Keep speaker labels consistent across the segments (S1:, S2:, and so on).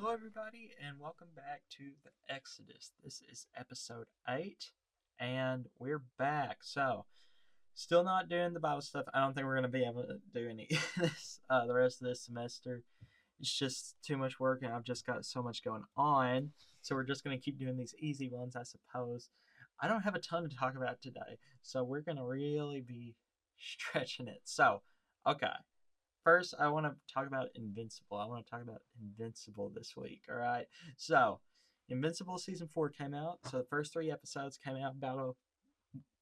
S1: Hello, everybody, and welcome back to the Exodus. This is episode 8, and we're back. So, still not doing the Bible stuff. I don't think we're going to be able to do any this the rest of this semester. It's just too much work, and I've just got so much going on. So, we're just going to keep doing these easy ones, I suppose. I don't have a ton to talk about today, so we're going to really be stretching it. So, okay. First, I want to talk about Invincible. I want to talk about Invincible this week. All right. So, Invincible season 4 came out. So, the first 3 episodes came out about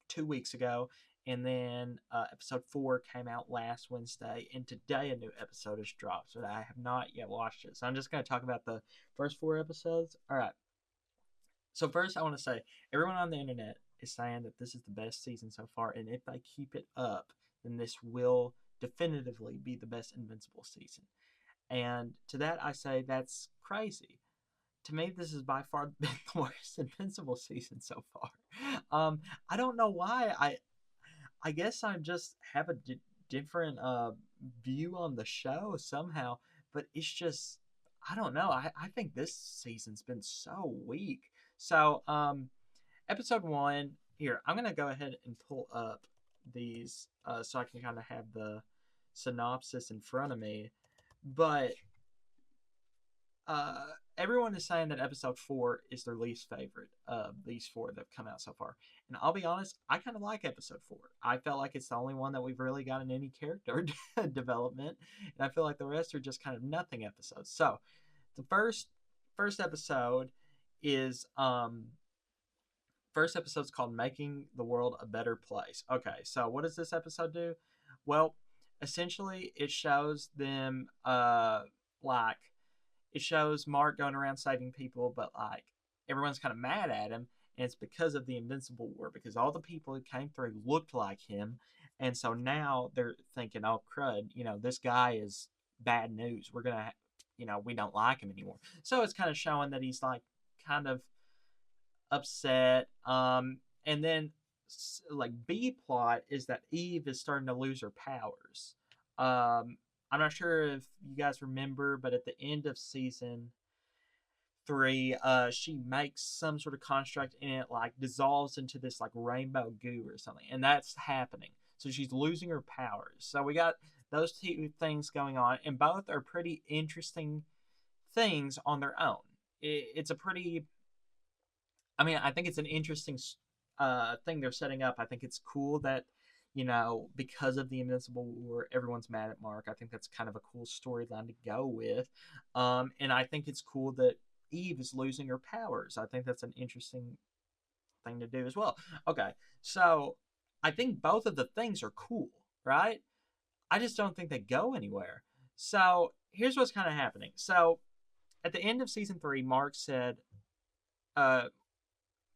S1: 2 weeks ago. And then episode 4 came out last Wednesday. And today, a new episode has dropped. So, I have not yet watched it. So, I'm just going to talk about the first 4 episodes. All right. So, first, I want to say everyone on the internet is saying that this is the best season so far. And if they keep it up, then this will definitively be the best Invincible season. And to that, I say that's crazy. To me, this has by far been the worst Invincible season so far. I don't know why. I guess I just have a different view on the show somehow, but it's just I don't know. I think this season's been so weak. So episode 1 here. I'm gonna go ahead and pull up these so I can kind of have the synopsis in front of me. But uh, everyone is saying that episode 4 is their least favorite of these 4 that have come out so far. And I'll be honest, I kind of like episode 4. I felt like it's the only one that we've really gotten any character development. And I feel like the rest are just kind of nothing episodes. So the first episode is first episode's called Making the World a Better Place. Okay, so what does this episode do? Well, essentially it shows them like it shows Mark going around saving people, but like everyone's kind of mad at him, and it's because of the Invincible War, because all the people who came through looked like him, and so now they're thinking, oh crud, this guy is bad news. We're gonna, we don't like him anymore. So it's kind of showing that he's like kind of upset. And then like B plot is that Eve is starting to lose her powers. I'm not sure if you guys remember, but at the end of season 3, she makes some sort of construct and it like dissolves into this like rainbow goo or something, and that's happening. So she's losing her powers. So we got those two things going on, and both are pretty interesting things on their own. It's a pretty I think it's an interesting thing they're setting up. I think it's cool that, because of the Invincible War, everyone's mad at Mark. I think that's kind of a cool storyline to go with. And I think it's cool that Eve is losing her powers. I think that's an interesting thing to do as well. Okay, so I think both of the things are cool, right? I just don't think they go anywhere. So here's what's kind of happening. So at the end of season 3, uh,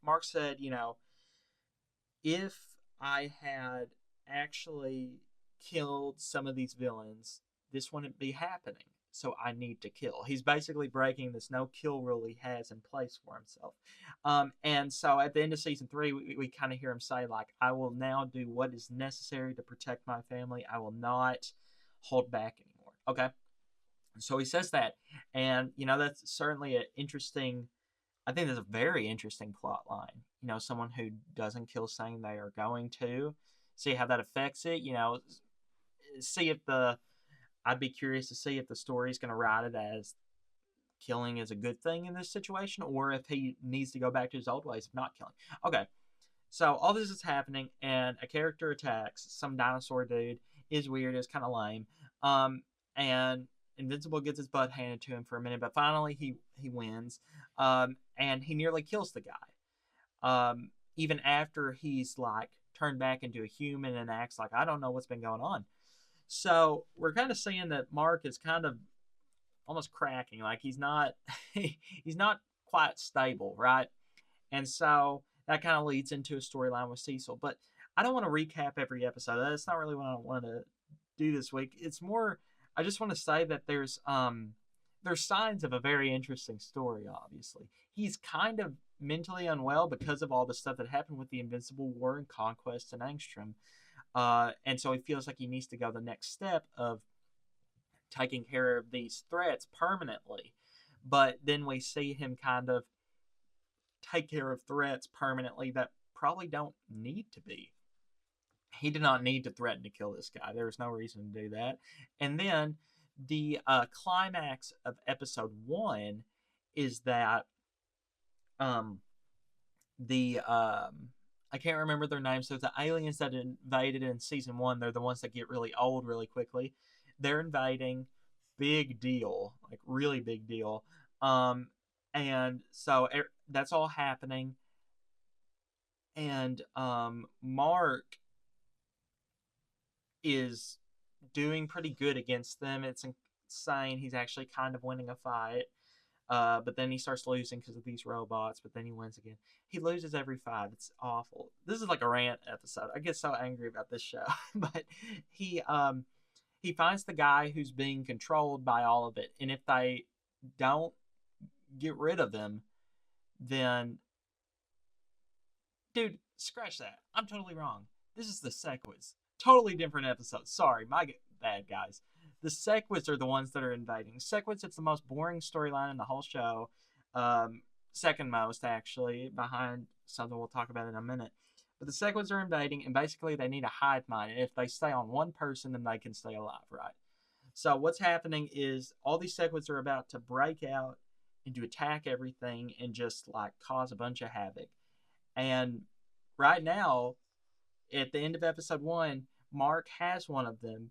S1: Mark said, if I had actually killed some of these villains, this wouldn't be happening. So I need to kill. He's basically breaking this no kill rule he has in place for himself. And so at the end of season 3, we kind of hear him say, like, I will now do what is necessary to protect my family. I will not hold back anymore. Okay. So he says that. And, that's certainly an interesting I think there's a very interesting plot line. Someone who doesn't kill saying they are going to. See how that affects it. See if I'd be curious to see if the story is going to write it as killing is a good thing in this situation, or if he needs to go back to his old ways of not killing. Okay, so all this is happening, and a character attacks some dinosaur dude. Is weird. Is kind of lame. And Invincible gets his butt handed to him for a minute, but finally he wins. And he nearly kills the guy. Even after he's like turned back into a human and acts like I don't know what's been going on. So we're kind of seeing that Mark is kind of almost cracking, like he's not he's not quite stable, right? And so that kind of leads into a storyline with Cecil. But I don't want to recap every episode. That's not really what I want to do this week. It's more I just want to say that there's signs of a very interesting story. Obviously, he's kind of mentally unwell because of all the stuff that happened with the Invincible War and Conquest and Angstrom, and so he feels like he needs to go the next step of taking care of these threats permanently. but then we see him kind of take care of threats permanently that probably don't need to be. He did not need to threaten to kill this guy. There was no reason to do that. And then the climax of episode 1 is that um the I can't remember their names. So the aliens that invaded in season 1, they're the ones that get really old really quickly. They're invading, big deal, like really big deal. And so that's all happening, and Mark is doing pretty good against them. It's insane. He's actually kind of winning a fight. But then he starts losing because of these robots, but then he wins again. He loses every fight. It's awful. This is like a rant episode. I get so angry about this show. But he finds the guy who's being controlled by all of it. And if they don't get rid of him, then dude, scratch that. I'm totally wrong. This is the Sequids. Totally different episode. Sorry, my bad, guys. The Sequids are the ones that are invading. Sequids, it's the most boring storyline in the whole show. Second most, actually, behind something we'll talk about in a minute. But the Sequids are invading, and basically they need a hive mind. And if they stay on one person, then they can stay alive, right? So what's happening is all these Sequids are about to break out and to attack everything and just like cause a bunch of havoc. And right now, at the end of episode 1, Mark has one of them.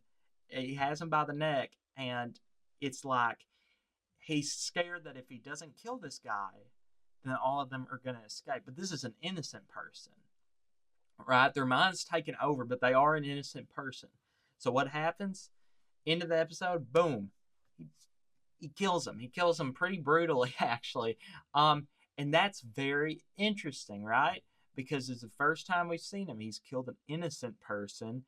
S1: He has him by the neck, and it's like he's scared that if he doesn't kill this guy, then all of them are going to escape. But this is an innocent person, right? Their mind's taken over, but they are an innocent person. So what happens? End of the episode, boom. He kills him. He kills him pretty brutally, actually. And that's very interesting, right? Because it's the first time we've seen him. He's killed an innocent person.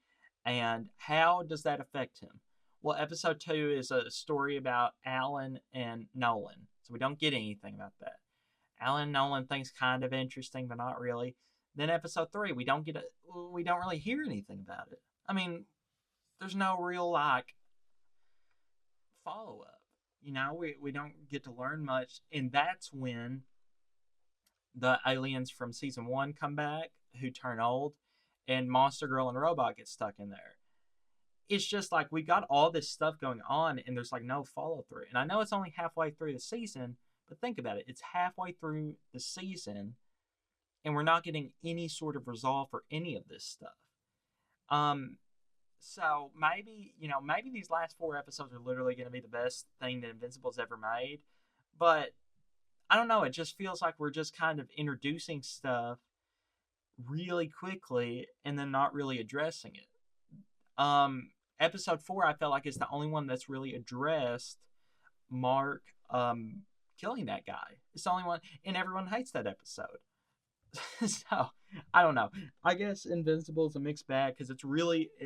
S1: And how does that affect him? Well, episode 2 is a story about Alan and Nolan. So we don't get anything about that. Alan and Nolan thing's kind of interesting, but not really. Then episode 3, we don't really hear anything about it. I mean, there's no real like follow up. We don't get to learn much, and that's when the aliens from season 1 come back who turn old, and Monster Girl and Robot get stuck in there. It's just like we got all this stuff going on, and there's like no follow through. And I know it's only halfway through the season, but think about it. It's halfway through the season, and we're not getting any sort of resolve for any of this stuff. So maybe these last 4 episodes are literally going to be the best thing that Invincible's ever made. But I don't know. It just feels like we're just kind of introducing stuff really quickly and then not really addressing it. Episode 4, I felt like is the only one that's really addressed Mark killing that guy. It's the only one, and everyone hates that episode. So I don't know. I guess Invincible is a mixed bag because it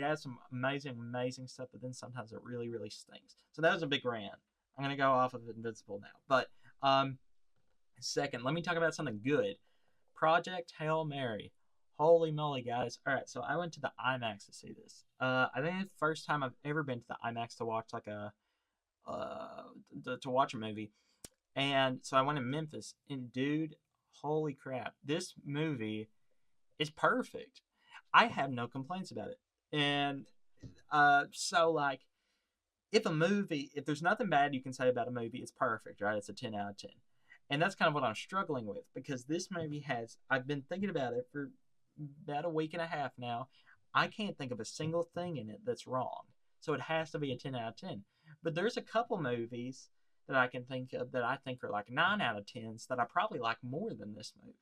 S1: has some amazing stuff, but then sometimes it really stinks. So that was a big rant. I'm gonna go off of Invincible now. But second, let me talk about something good. Project Hail Mary. Holy moly, guys! All right, so I went to the IMAX to see this. I think it's the first time I've ever been to the IMAX to watch to watch a movie, and so I went to Memphis. And dude, holy crap, this movie is perfect. I have no complaints about it. And so like if there's nothing bad you can say about a movie, it's perfect, right? It's a 10 out of 10. And that's kind of what I'm struggling with because this movie I've been thinking about it for about a week and a half now. I can't think of a single thing in it that's wrong. So it has to be a 10 out of 10. But there's a couple movies that I can think of that I think are like 9 out of 10s that I probably like more than this movie.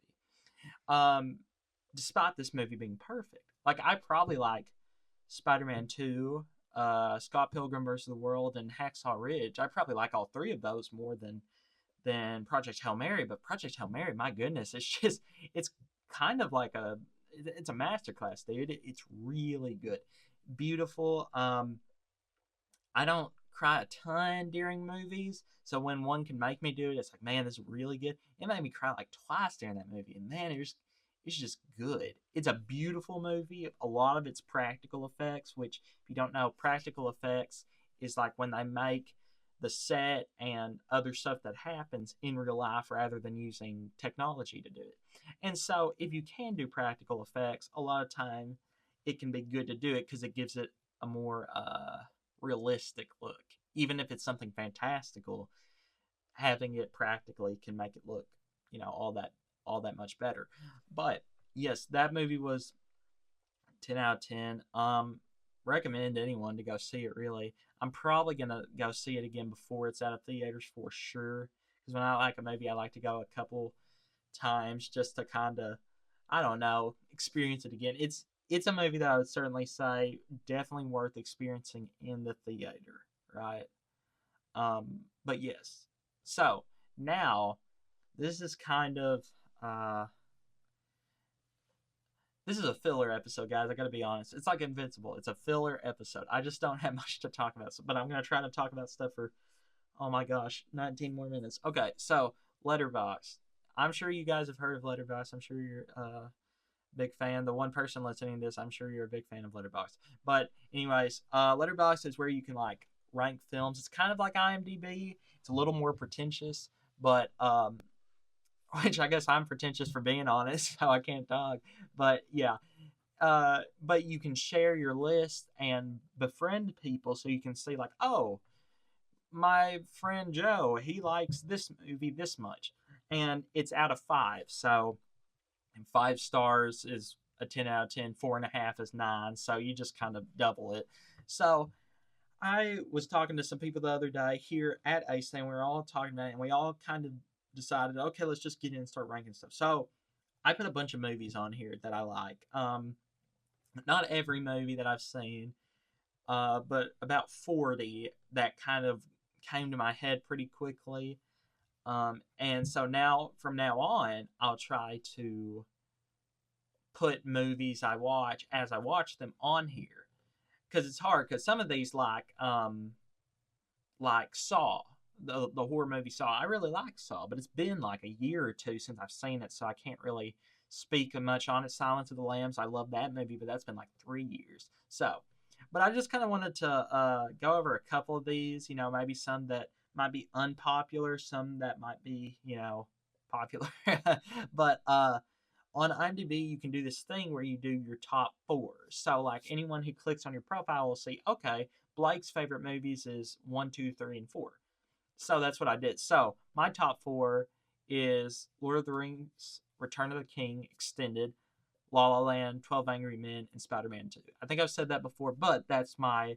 S1: Despite this movie being perfect. Like, I probably like Spider-Man 2, Scott Pilgrim vs. the World, and Hacksaw Ridge. I probably like all 3 of those more than Project Hail Mary. But Project Hail Mary, my goodness, it's kind of like it's a masterclass, dude. It's really good. Beautiful. I don't cry a ton during movies, so when one can make me do it, it's like, man, this is really good. It made me cry like twice during that movie, and man, it's just good. It's a beautiful movie. A lot of it's practical effects, which, if you don't know, practical effects is like when they make the set and other stuff that happens in real life rather than using technology to do it. And so, if you can do practical effects, a lot of time it can be good to do it because it gives it a more realistic look. Even if it's something fantastical, having it practically can make it look, all that much better. But yes, that movie was 10 out of 10. Recommend anyone to go see it, really. I'm probably going to go see it again before it's out of theaters for sure. Because when I like a movie, I like to go a couple times just to kind of, I don't know, experience it again. It's a movie that I would certainly say definitely worth experiencing in the theater, right? But yes. So now this is kind of uh, this is a filler episode, guys. I gotta be honest. It's like Invincible. It's a filler episode. I just don't have much to talk about, but I'm gonna try to talk about stuff for, oh my gosh, 19 more minutes. Okay, so Letterboxd. I'm sure you guys have heard of Letterboxd. I'm sure you're a big fan. The one person listening to this, I'm sure you're a big fan of Letterboxd. But anyways, Letterboxd is where you can like rank films. It's kind of like IMDb. It's a little more pretentious, but which I guess I'm pretentious for being honest, so I can't talk. But yeah, but you can share your list and befriend people so you can see like, oh, my friend Joe, he likes this movie this much, and it's out of 5. So, and 5 stars is a 10 out of 10. 4.5 is 9. So you just kind of double it. So I was talking to some people the other day here at ACE, and we were all talking about it, and we all kind of decided, okay, let's just get in and start ranking stuff. So I put a bunch of movies on here that I like. Not every movie that I've seen, but about 40 that kind of came to my head pretty quickly. And so now, from now on, I'll try to put movies I watch as I watch them on here, because it's hard. Because some of these, like Saw, the horror movie Saw, I really like Saw, but it's been like a year or two since I've seen it, so I can't really speak much on it. Silence of the Lambs, I love that movie, but that's been like 3 years. So, but I just kind of wanted to go over a couple of these. Maybe some that might be unpopular, some that might be popular. But on IMDb, you can do this thing where you do your top 4. So, like, anyone who clicks on your profile will see, okay, Blake's favorite movies is 1, 2, 3, and 4. So that's what I did. So my top 4 is Lord of the Rings, Return of the King, Extended, La La Land, 12 Angry Men, and Spider-Man 2. I think I've said that before, but that's my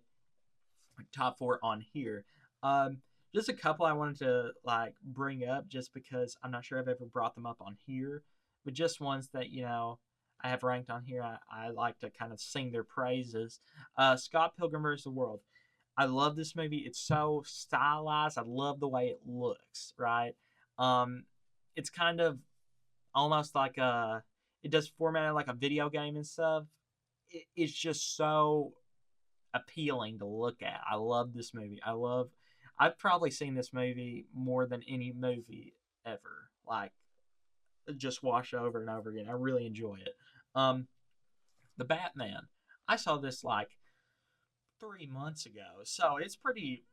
S1: top 4 on here. Just a couple I wanted to like bring up just because I'm not sure I've ever brought them up on here, but just ones that I have ranked on here. I like to kind of sing their praises. Scott Pilgrim vs. the World. I love this movie. It's so stylized. I love the way it looks. Right. It's kind of almost like it does format like a video game and stuff. It's just so appealing to look at. I love this movie. I've probably seen this movie more than any movie ever. Like, just watch over and over again. I really enjoy it. The Batman. I saw this like 3 months ago, so it's pretty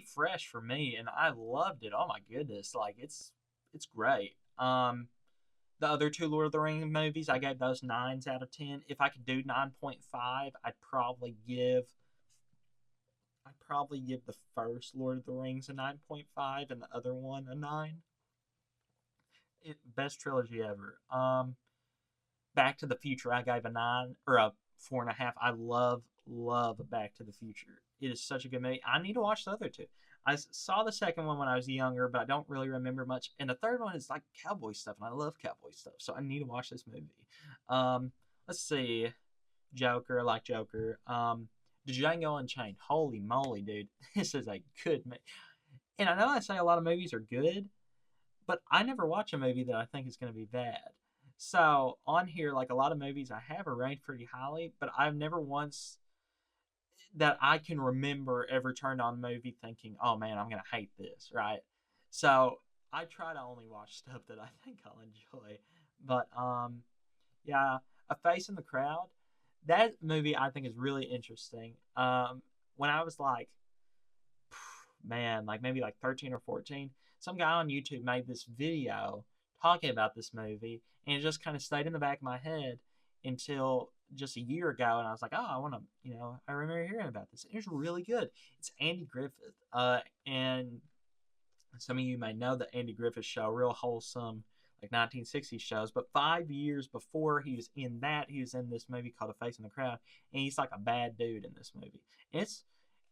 S1: fresh for me, and I loved it. Oh my goodness, like it's great. The other 2 Lord of the Rings movies, I gave those 9s out of 10. If I could do 9.5, I'd probably give the first Lord of the Rings a 9.5 and the other one a 9. Best trilogy ever. Back to the Future, I gave a 9 or a 4.5. I love Back to the Future. It is such a good movie. I need to watch the other 2. I saw the second one when I was younger, but I don't really remember much. And the third one is like cowboy stuff, and I love cowboy stuff, so I need to watch this movie. Let's see. Joker, I like Joker. Django Unchained. Holy moly, dude. This is a good movie. And I know I say a lot of movies are good, but I never watch a movie that I think is going to be bad. So on here, like a lot of movies I have are ranked pretty highly, but I've never once that I can remember ever turned on a movie thinking, oh man, I'm going to hate this, right? So I try to only watch stuff that I think I'll enjoy. But yeah, A Face in the Crowd. That movie I think is really interesting. When I was like man, like maybe like 13 or 14. Some guy on YouTube made this video talking about this movie, and it just kind of stayed in the back of my head until just a year ago, and I was like, oh, I want to, I remember hearing about this. It was really good. It's Andy Griffith, and some of you may know the Andy Griffith Show, real wholesome, like 1960s shows. But 5 years before he was in that, he was in this movie called A Face in the Crowd, and he's like a bad dude in this movie. And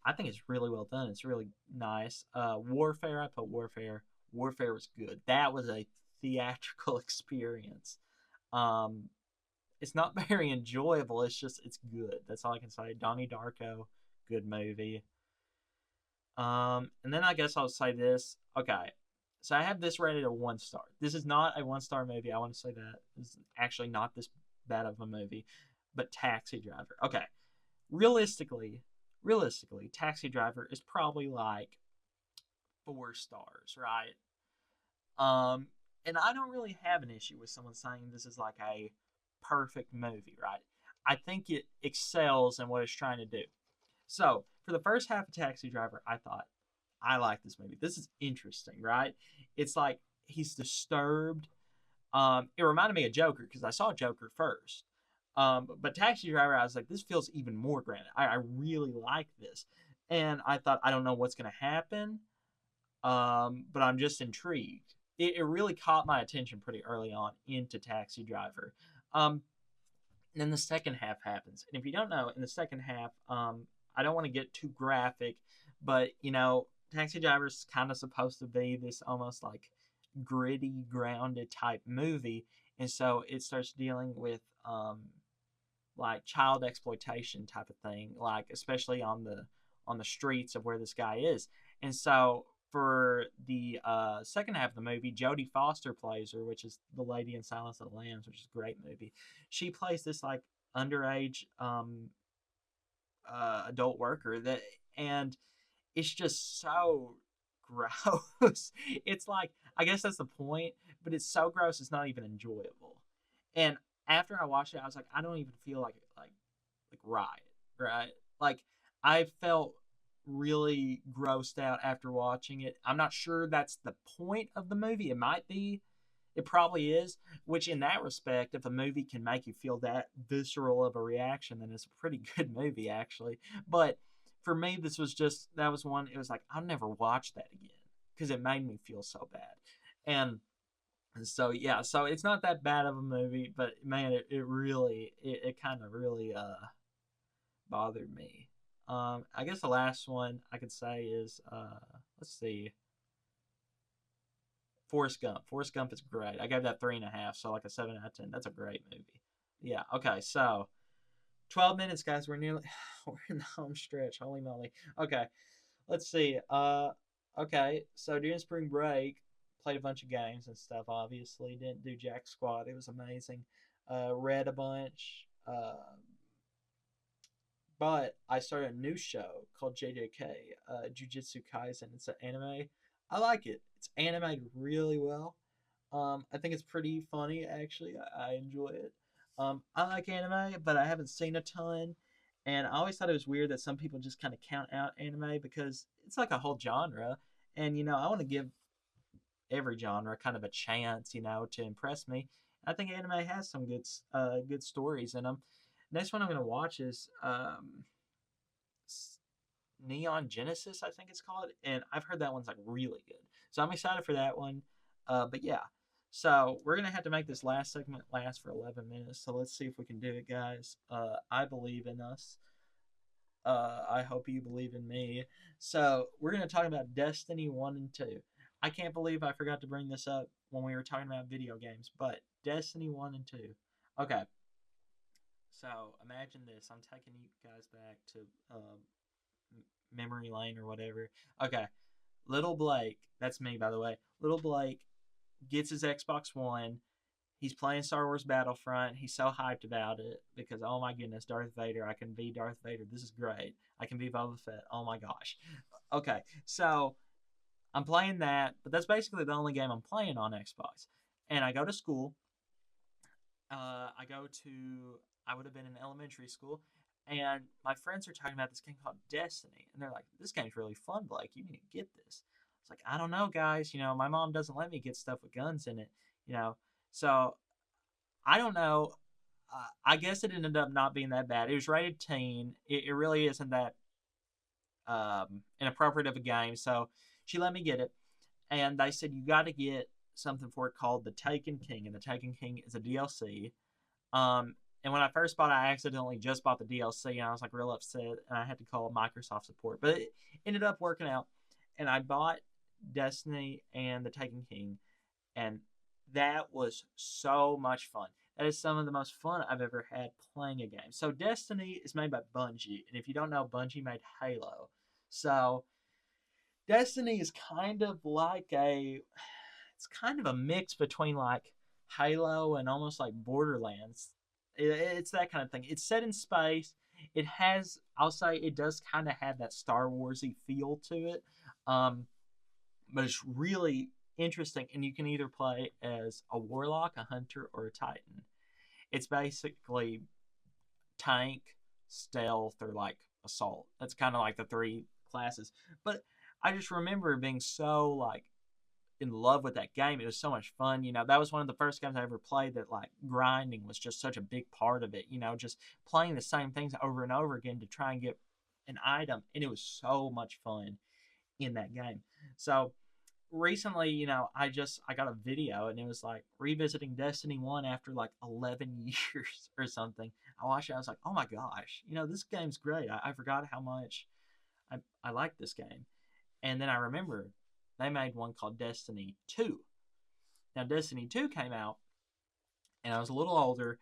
S1: I think it's really well done. It's really nice. Warfare, I put Warfare. Warfare was good. That was a theatrical experience. Um, it's not very enjoyable. It's good. That's all I can say. Donnie Darko, good movie. And then I guess I'll say this. Okay, so I have this rated a 1 star. This is not a 1 star movie. I want to say that this is actually not this bad of a movie, but Taxi Driver. Okay, realistically, Taxi Driver is probably like 4 stars, right? And I don't really have an issue with someone saying this is like a perfect movie, right? I think it excels in what it's trying to do. So, for the first half of Taxi Driver, I thought, I like this movie. This is interesting, right? It's like he's disturbed. It reminded me of Joker because I saw Joker first. But Taxi Driver, I was like, this feels even more grand. I really like this. And I thought, I don't know what's going to happen, but I'm just intrigued. It really caught my attention pretty early on into Taxi Driver. And then the second half happens. And if you don't know, in the second half, I don't want to get too graphic, but Taxi Driver is kind of supposed to be this almost like gritty, grounded type movie, and so it starts dealing with like child exploitation type of thing, like especially on the streets of where this guy is. And so for the second half of the movie, Jodie Foster plays her, which is the lady in Silence of the Lambs, which is a great movie. She plays this like underage adult worker and it's just so gross. It's like, I guess that's the point, but it's so gross it's not even enjoyable. And after I watched it, I was like, I don't even feel like right. Like I felt really grossed out after watching it. I'm not sure that's the point of the movie. It might be. It probably is, which in that respect, if a movie can make you feel that visceral of a reaction, then it's a pretty good movie, actually. But for me, that was one, it was like, I'll never watch that again because it made me feel so bad. And so, yeah, so it's not that bad of a movie, but man, it kind of really bothered me. I guess the last one I could say is, let's see, Forrest Gump. Forrest Gump is great. I gave that 3.5, so like a 7 out of 10. That's a great movie. Yeah. Okay. So 12 minutes, guys. We're in the home stretch. Holy moly. Okay. Let's see. Okay. So during spring break, played a bunch of games and stuff. Obviously, didn't do jack squat. It was amazing. Read a bunch. But I started a new show called JJK, Jujutsu Kaisen. It's an anime. I like it. It's animated really well. I think it's pretty funny, actually. I enjoy it. I like anime, but I haven't seen a ton. And I always thought it was weird that some people just kind of count out anime because it's like a whole genre. And, I want to give every genre kind of a chance, to impress me. I think anime has some good stories in them. Next one I'm going to watch is Neon Genesis, I think it's called, and I've heard that one's like really good. So I'm excited for that one. But yeah, so we're gonna have to make this last segment last for 11 minutes. So let's see if we can do it, guys. I believe in us. I hope you believe in me. So we're gonna talk about Destiny 1 and 2. I can't believe I forgot to bring this up when we were talking about video games, but Destiny 1 and 2. Okay. So imagine this. I'm taking you guys back to memory lane or whatever. Okay, little Blake, that's me by the way. Little Blake gets his Xbox One. He's playing Star Wars Battlefront. He's so hyped about it because, oh my goodness, Darth Vader. I can be Darth Vader. This is great. I can be Boba Fett. Oh my gosh. Okay, so I'm playing that, but that's basically the only game I'm playing on Xbox. And I go to school. I would have been in elementary school. And my friends are talking about this game called Destiny, and they're like, "This game's really fun, Blake. You need to get this." It's like, I don't know, guys. My mom doesn't let me get stuff with guns in it. You know, so I don't know. I guess it ended up not being that bad. It was rated teen. It really isn't that inappropriate of a game. So she let me get it, and they said you got to get something for it called the Taken King, and the Taken King is a DLC. Um, and when I first bought it, I accidentally just bought the DLC, and I was like real upset, and I had to call Microsoft support. But it ended up working out, and I bought Destiny and the Taken King, and that was so much fun. That is some of the most fun I've ever had playing a game. So Destiny is made by Bungie, and if you don't know, Bungie made Halo. So Destiny is kind of like it's kind of a mix between like Halo and almost like Borderlands. It's that kind of thing. It's set in space. It has, I'll say, it does kind of have that Star Warsy feel to it, um, but it's really interesting. And you can either play as a warlock, a hunter, or a titan. It's basically tank, stealth, or like assault. That's kind of like the three classes. But I just remember being so like in love with that game. It was so much fun. That was one of the first games I ever played that like grinding was just such a big part of it. Just playing the same things over and over again to try and get an item, and it was so much fun in that game. So recently, I got a video, and it was like revisiting Destiny 1 after like 11 years or something. I watched it, I was like, oh my gosh, this game's great. I forgot how much I like this game. And then I remember they made one called Destiny 2. Now, Destiny 2 came out, and I was a little older,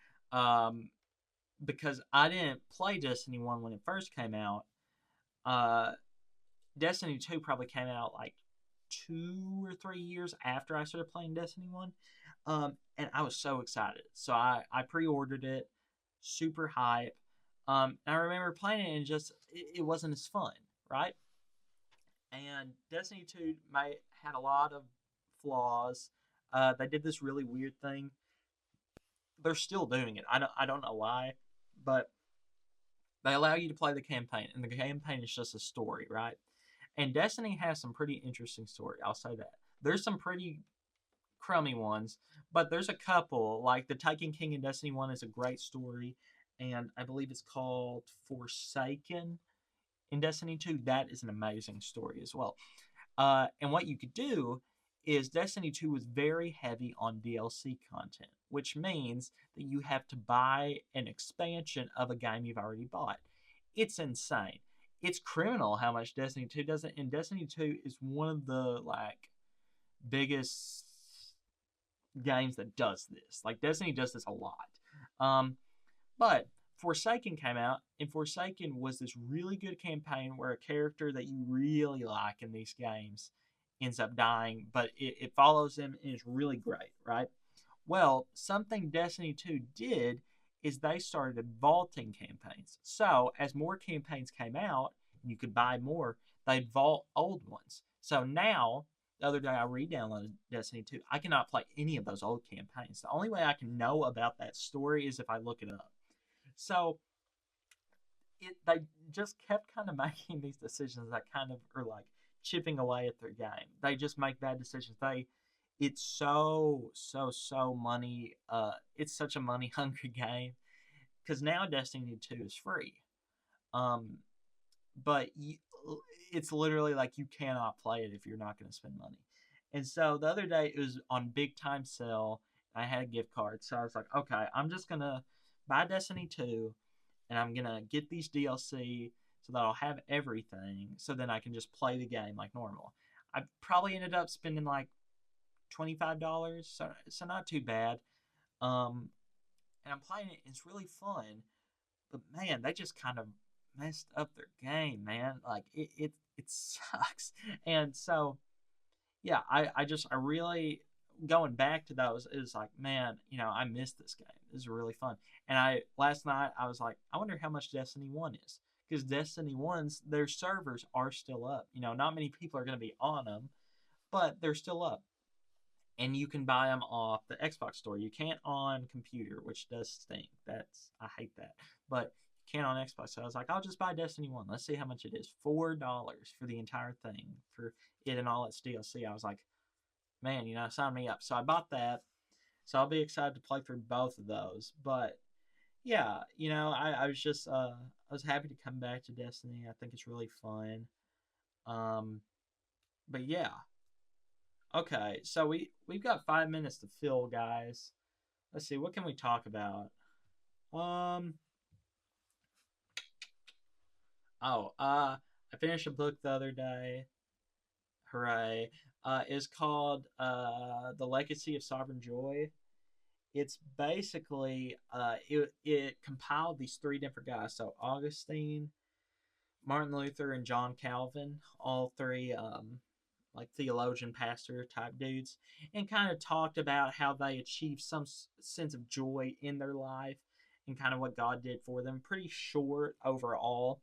S1: because I didn't play Destiny 1 when it first came out. Uh, Destiny 2 probably came out like 2 or 3 years after I started playing Destiny 1. And I was so excited. So I pre ordered it, super hype. I remember playing it, and just it wasn't as fun, right? And Destiny 2 had a lot of flaws. They did this really weird thing. They're still doing it. I don't know why, but they allow you to play the campaign, and the campaign is just a story, right? And Destiny has some pretty interesting story. I'll say that. There's some pretty crummy ones, but there's a couple. Like the Taken King in Destiny 1 is a great story, and I believe it's called Forsaken in Destiny 2. That is an amazing story as well. And what you could do is Destiny 2 was very heavy on DLC content, which means that you have to buy an expansion of a game you've already bought. It's insane. It's criminal how much Destiny 2 does it, and Destiny 2 is one of the like biggest games that does this. Like Destiny does this a lot. Um, but Forsaken came out, and Forsaken was this really good campaign where a character that you really like in these games ends up dying, but it follows him and is really great, right? Well, something Destiny 2 did is they started vaulting campaigns. So, as more campaigns came out and you could buy more, they'd vault old ones. So now, the other day I re downloaded Destiny 2. I cannot play any of those old campaigns. The only way I can know about that story is if I look it up. So they just kept kind of making these decisions that kind of are like chipping away at their game. They just make bad decisions. It's so money. It's such a money hungry game because now Destiny 2 is free. Um, but it's literally like you cannot play it if you're not going to spend money. And so the other day it was on big time sale. I had a gift card, so I was like, okay, I'm just gonna buy Destiny 2, and I'm gonna get these DLC so that I'll have everything, so then I can just play the game like normal. I probably ended up spending like $25, so not too bad. Um, and I'm playing it. It's really fun, but man, they just kind of messed up their game, man. Like it sucks. And so yeah, I really going back to those is like, man, I missed this game. This is really fun. And I last night I was like, I wonder how much Destiny 1 is. Because Destiny 1's their servers are still up. Not many people are going to be on them, but they're still up. And you can buy them off the Xbox store. You can't on computer, which does stink. I hate that. But can on Xbox. So I was like, I'll just buy Destiny 1. Let's see how much it is. $4 for the entire thing, for it and all its DLC. I was like, man, sign me up. So I bought that. So I'll be excited to play through both of those. But yeah, I was just I was happy to come back to Destiny. I think it's really fun. Um, but yeah, okay. So we've got 5 minutes to fill, guys. Let's see, what can we talk about? Um, I finished a book the other day. Hooray! It's called The Legacy of Sovereign Joy. It's basically it compiled these three different guys. So Augustine, Martin Luther, and John Calvin, all three like theologian pastor type dudes, and kind of talked about how they achieved some sense of joy in their life and kind of what God did for them. Pretty short overall,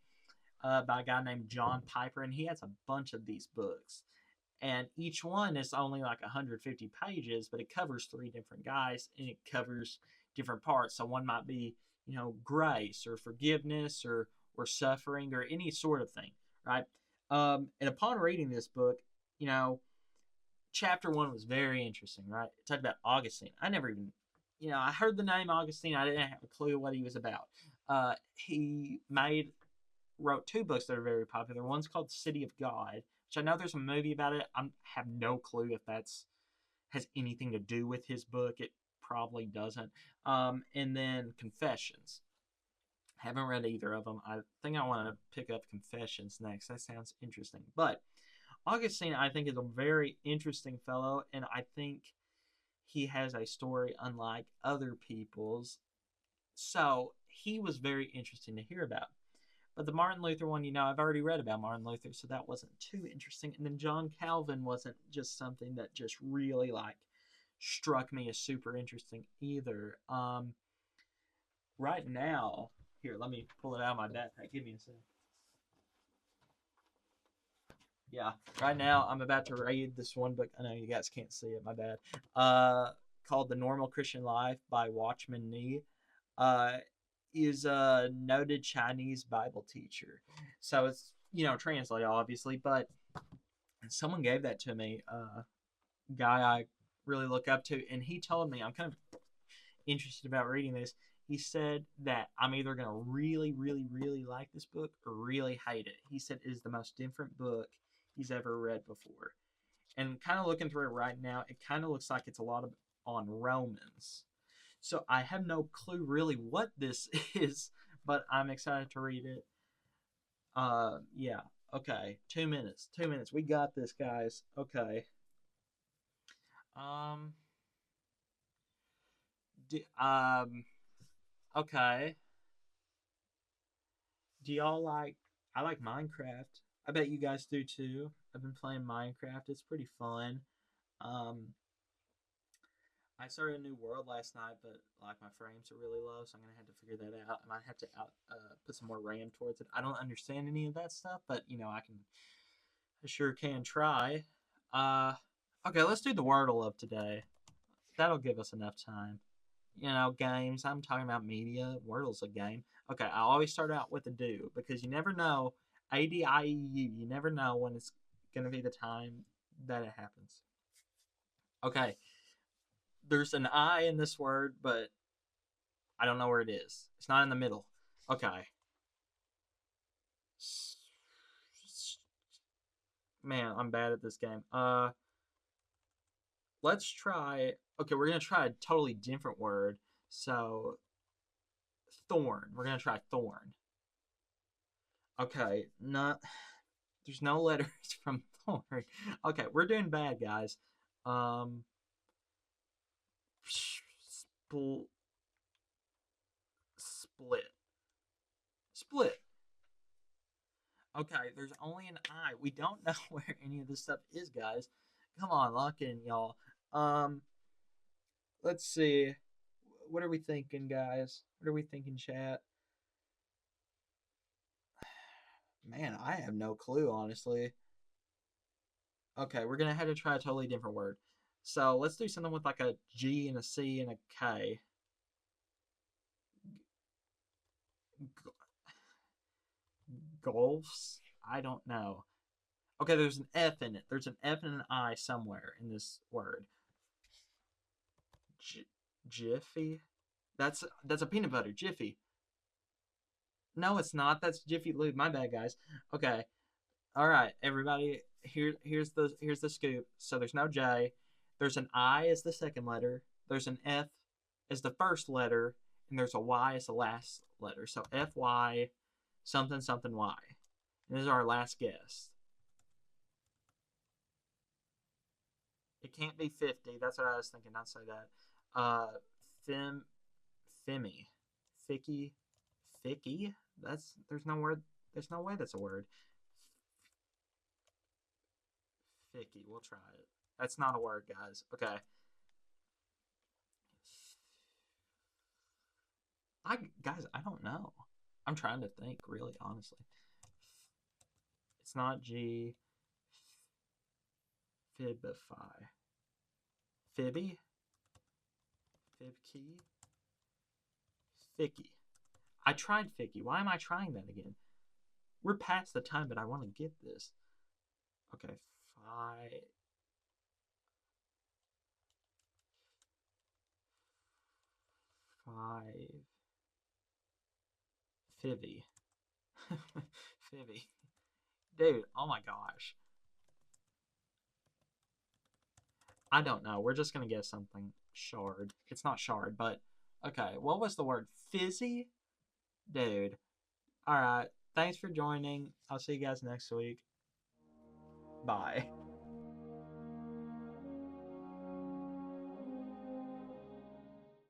S1: by a guy named John Piper, and he has a bunch of these books. And each one is only like 150 pages, but it covers three different guys and it covers different parts. So one might be, grace or forgiveness or suffering or any sort of thing, right? And upon reading this book, you know, chapter one was very interesting, right? It talked about Augustine. I never even, I heard the name Augustine. I didn't have a clue what he was about. He wrote two books that are very popular. One's called City of God, which I know there's a movie about it. I have no clue if that's has anything to do with his book. It probably doesn't. And then Confessions. Haven't read either of them. I think I want to pick up Confessions next. That sounds interesting. But Augustine, I think, is a very interesting fellow, and I think he has a story unlike other people's. So he was very interesting to hear about. But the Martin Luther one, I've already read about Martin Luther, so that wasn't too interesting. And then John Calvin wasn't just something that just really struck me as super interesting either. Right now, here, let me pull it out of my backpack. Give me a second. Yeah, right now I'm about to read this one book. I know you guys can't see it, my bad. Called The Normal Christian Life by Watchman Nee. Is a noted Chinese Bible teacher. So it's, translated obviously, but someone gave that to me, guy I really look up to, and he told me, I'm kind of interested about reading this. He said that I'm either going to really, really, really like this book or really hate it. He said it is the most different book he's ever read before. And kind of looking through it right now, it kind of looks like it's a lot on Romans. So I have no clue really what this is, but I'm excited to read it. Yeah. Okay. 2 minutes. 2 minutes. We got this, guys. Okay. Um. Okay. Do y'all like? I like Minecraft. I bet you guys do too. I've been playing Minecraft. It's pretty fun. Um. I started a new world last night, but my frames are really low, so I'm gonna have to figure that out. I might have to put some more RAM towards it. I don't understand any of that stuff, but I sure can try. Uh, okay, let's do the Wordle of today. That'll give us enough time. Games. I'm talking about media. Wordle's a game. Okay, I always start out with a do because you never know. ADIEU. You never know when it's gonna be the time that it happens. Okay, there's an I in this word, but I don't know where it is. It's not in the middle. Okay. Man, I'm bad at this game. Let's try. Okay, we're gonna try a totally different word. So, thorn. We're gonna try thorn. Okay, not. There's no letters from thorn. Okay, we're doing bad, guys. Um, split. Split. Okay, there's only an I. We don't know where any of this stuff is, guys. Come on, lock in, y'all. Um, let's see. What are we thinking, guys? What are we thinking, chat? Man, I have no clue, honestly. Okay, we're gonna have to try a totally different word. So let's do something with like a G and a C and a K. Golfs? I don't know. Okay, there's an F in it. There's an F and an I somewhere in this word. Jiffy? That's a peanut butter. Jiffy. No, it's not. That's Jiffy Lube. My bad, guys. Okay. All right, everybody. Here's the scoop. So there's no J. There's an I as the second letter. There's an F as the first letter, and there's a Y as the last letter. So FY something something Y. And this is our last guess. It can't be 50. That's what I was thinking. Not say that. Fim, Fimmy, Ficky, Ficky. There's no word. There's no way that's a word. Ficky. We'll try it. That's not a word, guys. Okay. I don't know. I'm trying to think, really, honestly. It's not G. Fibify. Fibby? Fibkey? Ficky. I tried Ficky. Why am I trying that again? We're past the time, but I want to get this. Okay, five. Fivvy. Fivvy. Dude, oh my gosh. I don't know. We're just gonna guess something. Shard. It's not shard, but okay. What was the word? Fizzy? Dude. Alright. Thanks for joining. I'll see you guys next week. Bye.